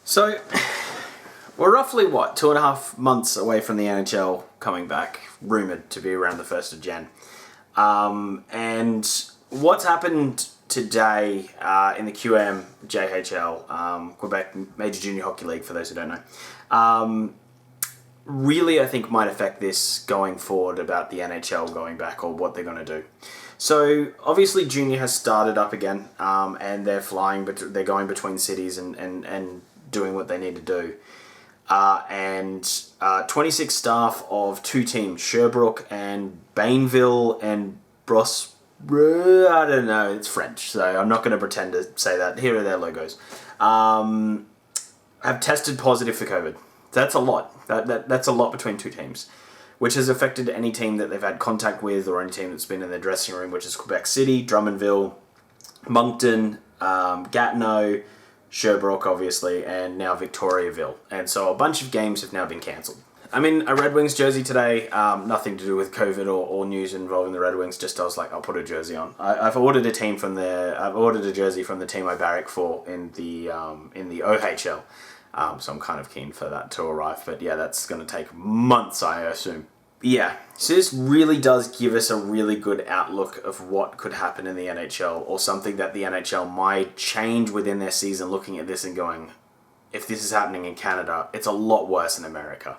So, we're roughly, 2.5 months away from the NHL coming back, rumoured to be around the 1st of Jan. And what's happened today in the QMJHL, Quebec Major Junior Hockey League, for those who don't know, really I think might affect this going forward about the NHL going back or what they're going to do. So obviously junior has started up again, and they're flying, but they're going between cities and doing what they need to do. And 26 staff of two teams, Sherbrooke and Bainville and I don't know, it's French, so I'm not going to pretend to say that. Here are their logos. Have tested positive for COVID. That's a lot. That's a lot between two teams, which has affected any team that they've had contact with or any team that's been in their dressing room, which is Quebec City, Drummondville, Moncton, Gatineau, Sherbrooke, obviously, and now Victoriaville. And so a bunch of games have now been cancelled. I'm in a Red Wings jersey today, nothing to do with COVID or news involving the Red Wings, just I was like, I'll put a jersey on. I've ordered a jersey from the team I barrack for in the OHL. So I'm kind of keen for that to arrive. But yeah, that's going to take months, I assume. Yeah, so this really does give us a really good outlook of what could happen in the NHL, or something that the NHL might change within their season, looking at this and going, if this is happening in Canada, it's a lot worse in America.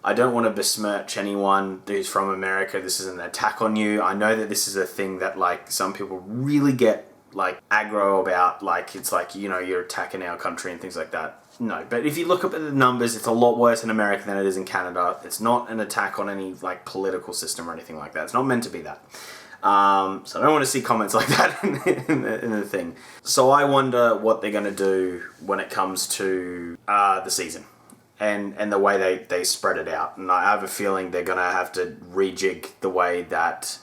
I don't want to besmirch anyone who's from America. This is an attack on you. I know that this is a thing that some people really get aggro about, it's you're attacking our country and things like that. No, but if you look up at the numbers, it's a lot worse in America than it is in Canada. It's not an attack on any political system or anything like that. It's not meant to be that. So I don't want to see comments like that in the thing. So I wonder what they're going to do when it comes to the season and the way they spread it out. And I have a feeling they're going to have to rejig the way that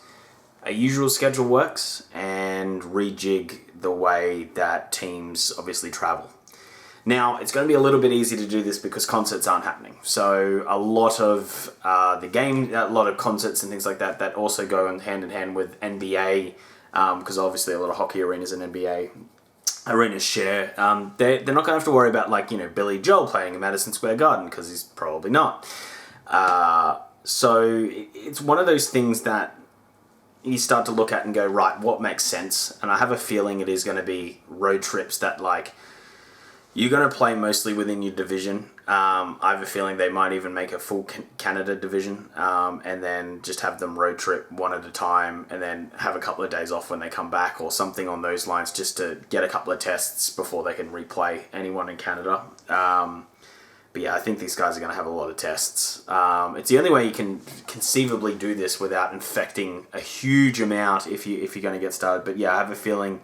a usual schedule works and rejig the way that teams obviously travel. Now, it's going to be a little bit easy to do this because concerts aren't happening. So a lot of a lot of concerts and things like that also go hand in hand with NBA, because obviously a lot of hockey arenas and NBA arenas share. They're not going to have to worry about Billy Joel playing in Madison Square Garden, because he's probably not. So it's one of those things that you start to look at and go, right, what makes sense? And I have a feeling it is going to be road trips that you're going to play mostly within your division. I have a feeling they might even make a full Canada division, and then just have them road trip one at a time, and then have a couple of days off when they come back, or something on those lines, just to get a couple of tests before they can replay anyone in Canada. But yeah, I think these guys are going to have a lot of tests. It's the only way you can conceivably do this without infecting a huge amount if you're going to get started. But yeah, I have a feeling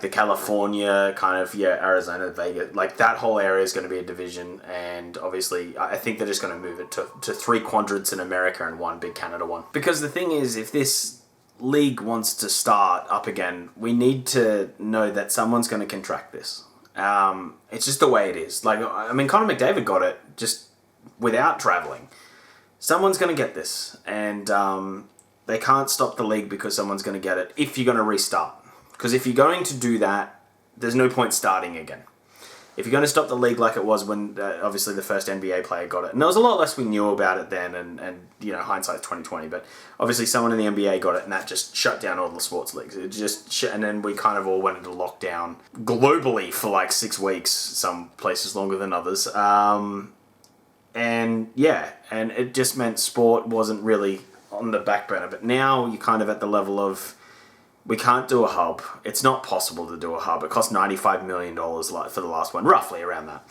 the California, Arizona, Vegas, that whole area is going to be a division. And obviously, I think they're just going to move it to 3 quadrants in America and 1 big Canada one. Because the thing is, if this league wants to start up again, we need to know that someone's going to contract this. It's just the way it is. Connor McDavid got it just without traveling. Someone's going to get this. And they can't stop the league because someone's going to get it if you're going to restart. Because if you're going to do that, there's no point starting again. If you're going to stop the league like it was when, obviously, the first NBA player got it. And there was a lot less we knew about it then, and hindsight's 2020. But obviously someone in the NBA got it, and that just shut down all the sports leagues. It just and then we kind of all went into lockdown globally for 6 weeks, some places longer than others. And it just meant sport wasn't really on the back burner. But now you're kind of at the level of, we can't do a hub. It's not possible to do a hub. It cost $95 million for the last one, roughly around that.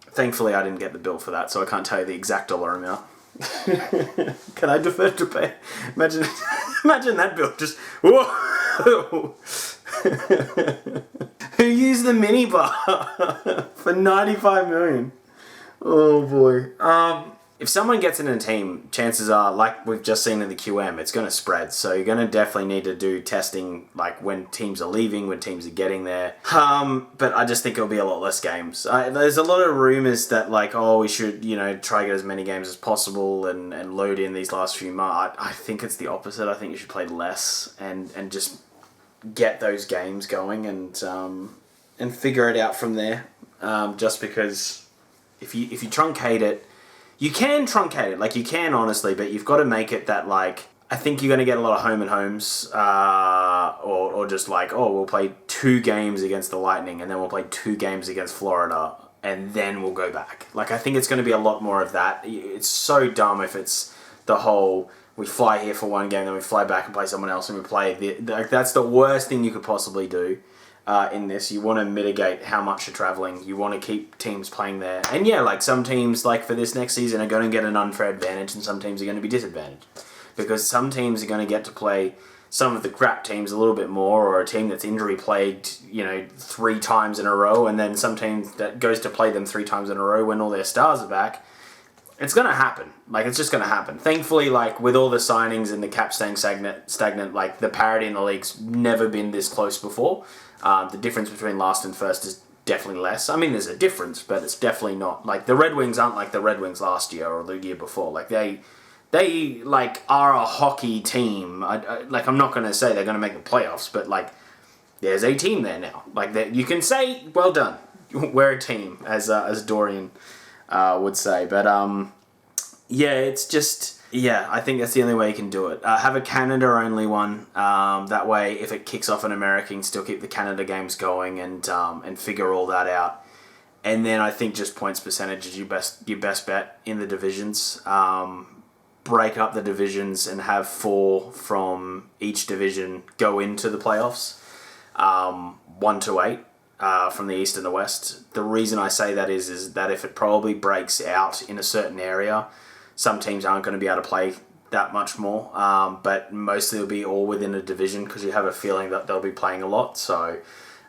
Thankfully, I didn't get the bill for that, so I can't tell you the exact dollar amount. Can I defer to pay? Imagine that bill. Just, whoa. Who used the minibar for $95 million? Oh, boy. If someone gets in a team, chances are, like we've just seen in the QM, it's going to spread. So you're going to definitely need to do testing, when teams are leaving, when teams are getting there. But I just think it'll be a lot less games. There's a lot of rumors that, we should, try to get as many games as possible and load in these last few months. I think it's the opposite. I think you should play less and just get those games going and figure it out from there. just because if you truncate it, you can truncate it, like you can honestly, but you've got to make it that like, I think you're going to get a lot of home and homes, or just like, oh, we'll play 2 games against the Lightning and then we'll play 2 games against Florida and then we'll go back. Like, I think it's going to be a lot more of that. It's so dumb if it's the whole, we fly here for 1 game, then we fly back and play someone else and we play. Like, that's the worst thing you could possibly do in this. You want to mitigate how much you're traveling. You want to keep teams playing there. And yeah, like some teams, like for this next season, are going to get an unfair advantage and some teams are going to be disadvantaged. Because some teams are going to get to play some of the crap teams a little bit more, or a team that's injury plagued, 3 times in a row, and then some team that goes to play them 3 times in a row when all their stars are back. It's going to happen. Like, it's just going to happen. Thankfully, like, with all the signings and the cap staying stagnant, like, the parity in the league's never been this close before. The difference between last and first is definitely less. I mean, there's a difference, but it's definitely not. Like, the Red Wings aren't like the Red Wings last year or the year before. Like, they like are a hockey team. I'm not going to say they're going to make the playoffs, but like there's a team there now. Like that, you can say, well done, we're a team, as Dorian would say. But yeah, it's just, yeah, I think that's the only way you can do it. Have a Canada only one. That way, if it kicks off in America, you can still keep the Canada games going and figure all that out. And then I think just points percentage is your best bet in the divisions. Break up the divisions and have 4 from each division go into the playoffs, 1 to 8 from the East and the West. The reason I say that is that if it probably breaks out in a certain area, some teams aren't going to be able to play that much more, but mostly it'll be all within a division because you have a feeling that they'll be playing a lot. So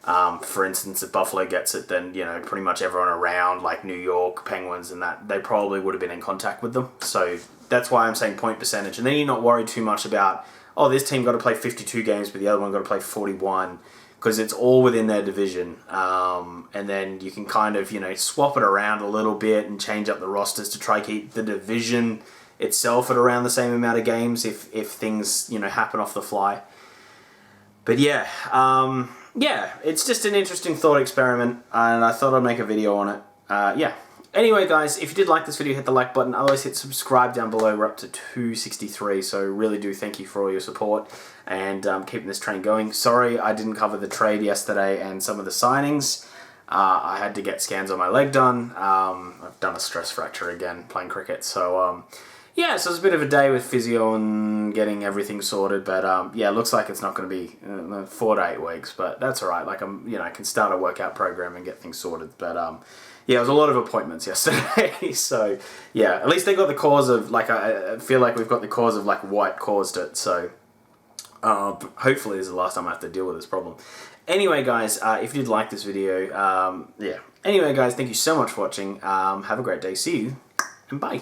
for instance, if Buffalo gets it, then pretty much everyone around, like New York, Penguins and that, they probably would have been in contact with them. So that's why I'm saying point percentage. And then you're not worried too much about, oh, this team got to play 52 games, but the other one got to play 41, because it's all within their division. And then you can kind of, swap it around a little bit and change up the rosters to try keep the division itself at around the same amount of games if things, happen off the fly. But yeah, it's just an interesting thought experiment, and I thought I'd make a video on it. Yeah. Anyway, guys, if you did like this video, hit the like button. Otherwise, hit subscribe down below. We're up to 263, so really do thank you for all your support and keeping this train going. Sorry I didn't cover the trade yesterday and some of the signings. I had to get scans on my leg done. I've done a stress fracture again playing cricket, so yeah, so it's a bit of a day with physio and getting everything sorted, but yeah, it looks like it's not going to be 4 to 8 weeks, but that's all right. Like, I can start a workout program and get things sorted, but yeah, it was a lot of appointments yesterday, so yeah, at least they got the cause of, like, I feel like we've got the cause of, like, what caused it, so hopefully this is the last time I have to deal with this problem. Anyway, guys, if you did like this video, yeah. Anyway, guys, thank you so much for watching. Have a great day. See you, and bye.